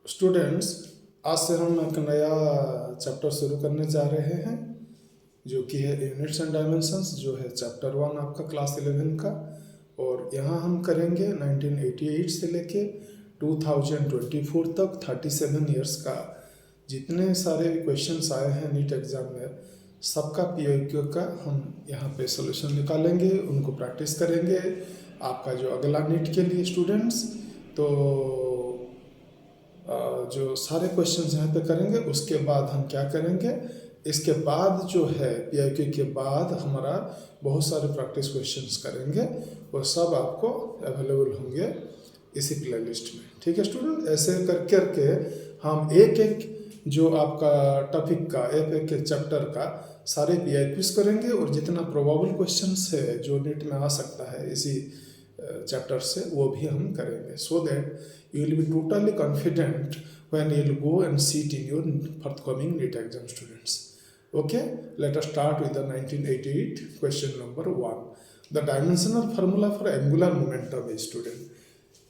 Students, आज से हम एक नया चैप्टर शुरू करने जा रहे हैं जो कि है यूनिट्स एंड डायमेंशंस, जो है चैप्टर 1 आपका क्लास 11 का। और यहाँ हम करेंगे 1988 से लेके 2024 तक 37 इयर्स का जितने सारे क्वेश्चंस आए हैं नीट एग्ज़ाम में, सबका पीओक्यू का हम यहाँ पे सोल्यूशन निकालेंगे, उनको प्रैक्टिस करेंगे आपका जो अगला नीट के लिए स्टूडेंट्स। तो जो सारे क्वेश्चंस यहाँ पे करेंगे, उसके बाद हम क्या करेंगे, इसके बाद जो है पीआईक्यू के बाद हमारा बहुत सारे प्रैक्टिस क्वेश्चंस करेंगे, वो सब आपको अवेलेबल होंगे इसी प्लेलिस्ट में। ठीक है स्टूडेंट, ऐसे कर करके हम एक एक जो आपका टॉपिक का एक एक चैप्टर का सारे पीआईक्यूज करेंगे, और जितना प्रोबेबल क्वेश्चंस है जो नीट में आ सकता है इसी चैप्टर से, वो भी हम करेंगे, so that you will be totally confident when you will go and sit in your forthcoming NEET exam, students. Okay, let us start with the 1988 question number 1. The dimensional formula for angular momentum is, student.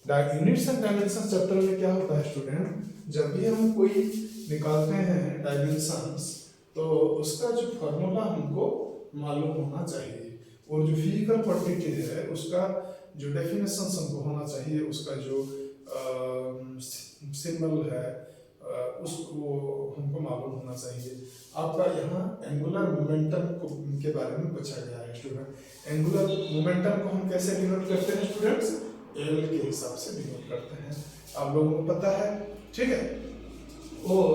Units and dimension chapter में क्या होता है student, जब भी हम कोई निकालते हैं डायमेंशंस, तो उसका जो फॉर्मूला हमको मालूम होना चाहिए, और जो फिजिकल क्वांटिटी है उसका जो डेफिनेशन हमको होना चाहिए, उसका जो सिंबल है उसको हमको मालूम होना चाहिए। आपका यहाँ एंगुलर मोमेंटम के बारे में पूछा गया है स्टूडेंट। एंगुलर मोमेंटम को हम कैसे डिनोट करते हैं स्टूडेंट्स, एल के हिसाब से डिनोट करते हैं, आप लोगों को पता है, ठीक है। और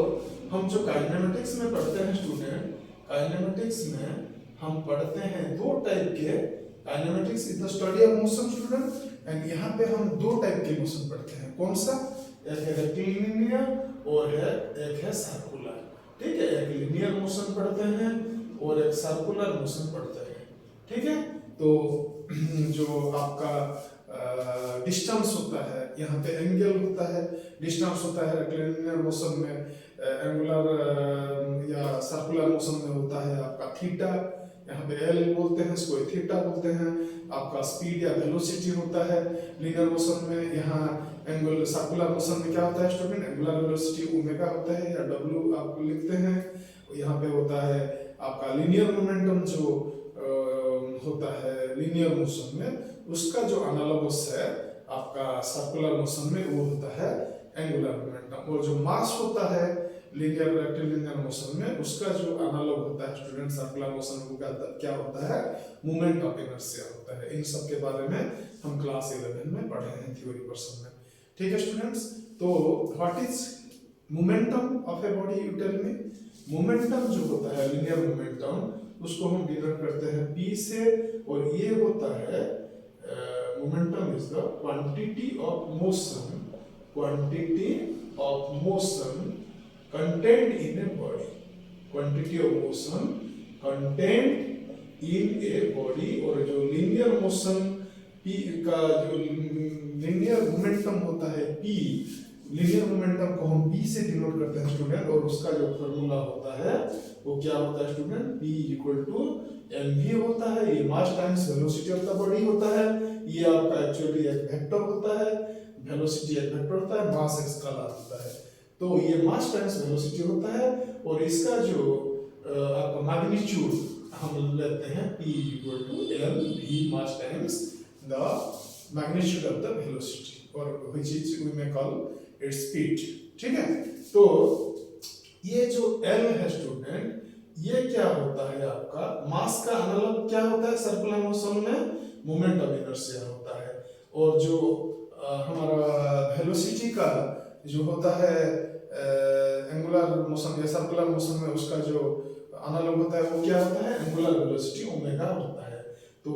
हम जो काइनेमेटिक्स में पढ़ते हैं स्टूडेंट, काइनेमेटिक्स में हम पढ़ते हैं दो टाइप के, kinematics is the study of motion student, and यहाँ पे हम दो टाइप के मोशन पढ़ते हैं। कौन सा, एक है रेक्टिलिनियर और एक है सर्कुलर, ठीक है। एक लिनियर मोशन पढ़ते हैं और एक सर्कुलर मोशन पढ़ते हैं, ठीक है। तो जो आपका डिस्टेंस होता है, यहाँ पे एंगल होता है, डिस्टेंस होता है रेक्टिलिनियर मोशन में, एंगुलर या सर्कुलर मोशन में होता है आपका थीटा, यहाँ पे एल बोलते हैं, इसको थीटा बोलते हैं। आपका स्पीड या वेलोसिटी होता है लीनियर मोशन में, यहाँ एंगुलर सर्कुलर मोशन में क्या होता है स्टूडेंट, एंगुलर वेलोसिटी ओमेगा होता है या डब्ल्यू आप लिखते हैं। यहाँ पे होता है आपका लीनियर मोमेंटम, जो होता है लीनियर मोशन में, उसका जो एनालोगस है आपका सर्कुलर मोशन में, वो होता है एंगुलर मोमेंटम। और जो मास होता है लीनियर रेक्टिलिनियर मोशन में, उसका जो एनालॉग होता है स्टूडेंट सर्कुलर मोशन में, क्या होता है, मोमेंट ऑफ इनर्शिया होता है। इन सब के बारे में हम क्लास 11 में पढ़े हैं थ्योरी पोर्शन में, ठीक है स्टूडेंट्स। तो what is momentum of a body, you tell me. Momentum जो होता है लीनियर मोमेंटम, उसको हम डिनोट करते हैं P से, और ये होता है momentum is the quantity of motion, quantity of motion contained in a body, quantity of motion contained in a body। और जो linear motion P का जो linear momentum होता है P, linear momentum को हम P से डिनोट करते हैं स्टूडेंट, और उसका जो फॉर्मूला होता है वो क्या होता है student, P equal to mv होता है। ये mass times velocity of the body होता है, ये आपका एक्चुअली एक वेक्टर होता है, वेलोसिटी एक वेक्टर होता है, मास एक स्केलर होता है। तो ये मास टाइम्स वेलोसिटी होता है, और इसका जो आपका मैग्नीट्यूड हम लेते हैं P equal to L V mass times the magnitude of the velocity, और which is we may call its speed, ठीक है। तो ये जो L है स्टूडेंट, ये क्या होता है, आपका मास का एनालॉग क्या होता है सर्कुलर मोशन में, मोमेंट ऑफ इनर्शिया होता है। और जो हमारा वेलोसिटी का जो होता है एंगुलर मोशन या सर्कुलर मोशन में, उसका जो एनालॉग होता है वो क्या होता है, एंगुलर वेलोसिटी ओमेगा होता है। तो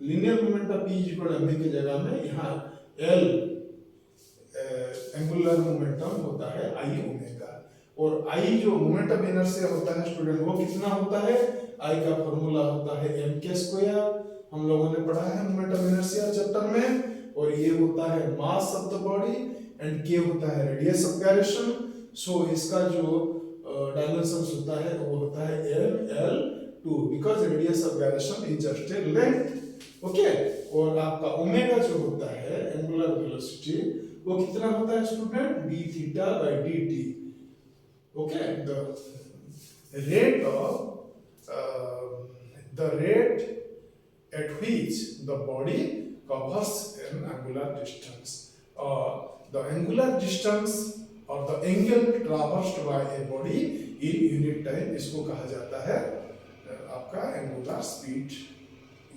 linear moment of P equal to mv की जगह में यहाँ L एंगुलर मोमेंटम होता है I ओमेगा, और I जो मोमेंट ऑफ इनर्शिया होता है स्टूडेंट, वो कितना होता है, I का फॉर्मूला होता है m², हम लोगों ने पढ़ा है मोमेंट ऑफ इनर्शिया चैप्टर में। और ये होता है mass of the body, and k होता है रेडियस ऑफ गायरेशन। सो इसका जो डायमेंशंस होता है वो होता है L/L2, because radius of gyration is just a length, okay. और आपका ओमेगा जो होता है एंगुलर वेलोसिटी, वो कितना होता है student, D theta by D T. Okay, the rate at which the body covers an angular distance, or the angular distance or the angle traversed by a body in unit time, इसको कहा जाता है आपका angular speed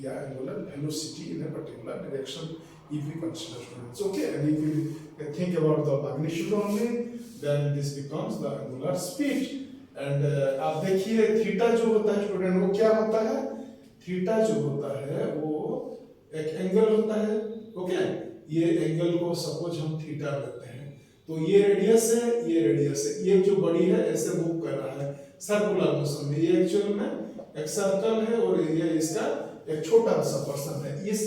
या angular velocity in a particular direction, if we consider students. Okay, and if you think about the magnitude only, then this becomes the angular speed. And आप देखिए theta जो होता है स्टूडेंट, वो क्या होता है, थीटा जो होता है वो एक एंगल होता है। ओके, ये एंगल को सपोज हम थीटा लेते हैं, तो ये रेडियस है, ये रेडियस है, ये जो बड़ी है ऐसे मूव कर रहा है सर्कुलर मोशन में, ये एक्चुअल में एक सर्कल है और ये इसका एक छोटा सा पर्सन है। इस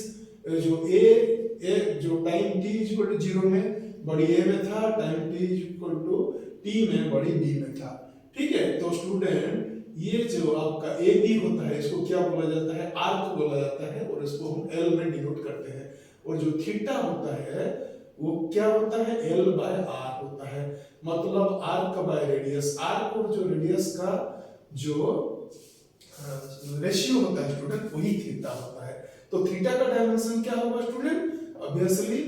जो ए जो टाइम t इक्वल टू 0 में बड़ी ए में था, time t equal to t में बड़ी b में था। ठीक है, तो स्टूडेंट ये जो आपका ए बी होता है इसको क्या बोला जाता है, आर्क बोला जाता है, और इसको हम एल में डिनोट करते हैं। और जो थीटा होता है वो क्या होता है, एल बाय आर होता है, मतलब आर्क बाय रेडियस। आर्क और जो रेडियस का जो रेशियो होता है स्टूडेंट, वही थीटा होता है। तो थीटा का डायमेंशन क्या होगा स्टूडेंट, ऑब्वियसली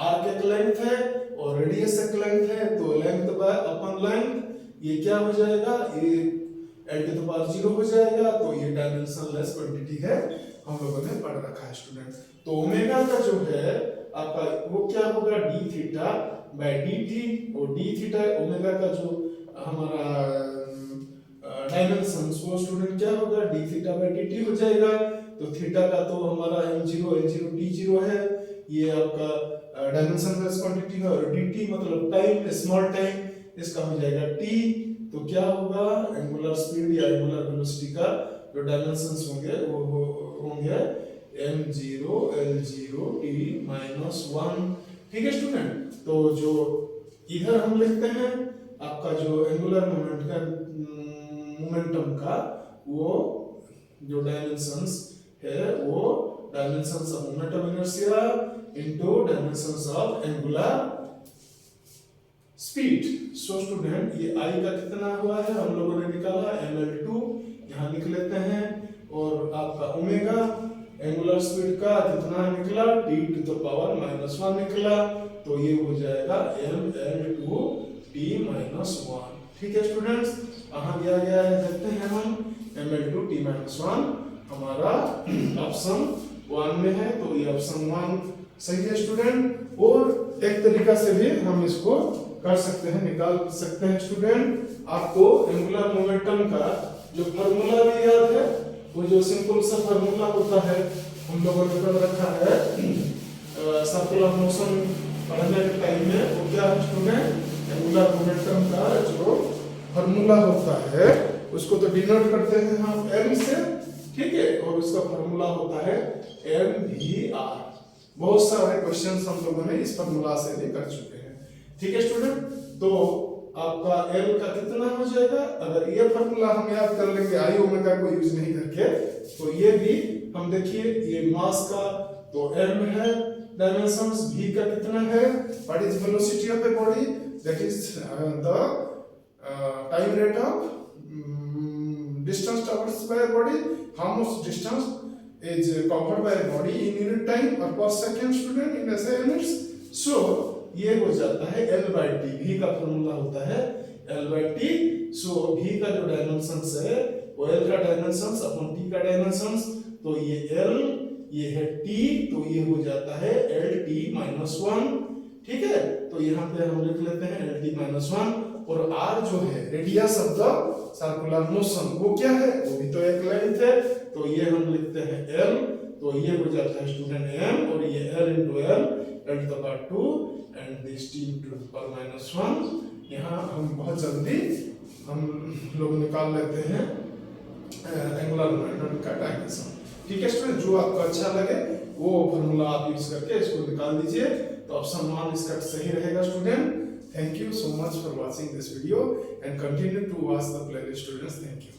आर्क एक लेंथ है और रेडियस एक लेंथ है, तो लेंथ बाय अपन लेंथ, ये क्या हो जाएगा, ये l टू द पावर 0 हो जाएगा, तो ये डायमेंशनलेस क्वांटिटी है, हम लोगों ने पढ़ रखा है स्टूडेंट। तो ओमेगा का जो है आपका वो क्या होगा, D theta by D T, और डी थीटा ओमेगा का जो हमारा डायमेंशन वो स्टूडेंट क्या होगा, D theta by D T हो जाएगा। तो थीटा का तो हमारा m0 t0 है, ये आपका डायमेंशनलेस क्वांटिटी है, और dt मतलब टाइम, स्मॉल टाइम, इसका हो जाएगा t। तो क्या होगा, एंगुलर स्पीड या एंगुलर वेलोसिटी का जो डायमेंशंस होंगे वो होंगे m0 l0 t माइनस 1। ठीक है स्टूडेंट, तो जो इधर हम लिखते हैं आपका जो एंगुलर मोमेंटम का वो जो डायमेंशंस है वो dimensions of momentum inertia into dimensions of angular speed. So student ये I का कितना हुआ है हम लोगों ने निकाला, ml2 यहाँ लिख लेते हैं, और आपका ओमेगा एंगुलर स्पीड का कितना निकला, t टू द पावर -1 निकला, तो ये हो जाएगा ml2 t -1। ठीक है स्टूडेंट्स, कहाँ दिया गया है देखते हैं हम, ml2 t -1 हमारा ऑप्शन 1 में है, तो ये ऑप्शन 1 सही है स्टूडेंट। और एक तरीका से भी हम इसको कर सकते हैं, निकाल सकते हैं स्टूडेंट। आपको एंगुलर मोमेंटम का जो फार्मूला भी याद है, वो जो सिंपल सा फार्मूला होता है हम लोगों ने पढ़ रखा है सर्कुलर मोशन पढ़ने के टाइम में, वो क्या है स्टूडेंट, एंगुलर मोमेंटम का जो फार्मूला होता है उसको तो डिनोट करते हैं हम m से, ठीक है, और उसका फार्मूला होता है mvr। बहुत सारे क्वेश्चंस हम लोगों ने इस फार्मूला से भी कर चुके हैं। ठीक है स्टूडेंट, तो आपका L का कितना हो जाएगा, अगर ये फार्मूला हम याद कर लेंगे आई ओमेगा को यूज नहीं करके, तो ये भी हम देखिए, ये मास का तो m है, डायमेंशंस v का कितना है, what is velocity of a body, that is the time rate of distance traversed by a body, how much distance is covered by a body in unit time or per second student in SI units। so ये हो जाता है L by T, V का formula होता है L by T। So V का जो dimensions है वो L का डायमेंशंस अपॉन T का डायमेंशंस, तो ये L ये है T, तो ये हो जाता है LT -1। ठीक है, तो यहाँ पे हम लिख लेते हैं LT -1, और R जो है radius of the circular motion, वो क्या है, वो भी तो एक लेंथ है, तो ये हम लिखते हैं L, तो ये हो जाता है स्टूडेंट M, और ये L into L to the power 2 and this T to the power -1। यहाँ हम बहुत जल्दी हम लोग निकाल लेते हैं एंगुलर मोमेंटम का डायमेंशन। ठीक है स्टूडेंट, जो आपको अच्छा लगे वो फॉर्मूला आप यूज करके इसको निकाल दीजिए, तो ऑप्शन 1 इसका सही रहेगा student. Thank you so much for watching this video and continue to watch the playlist students. Thank you.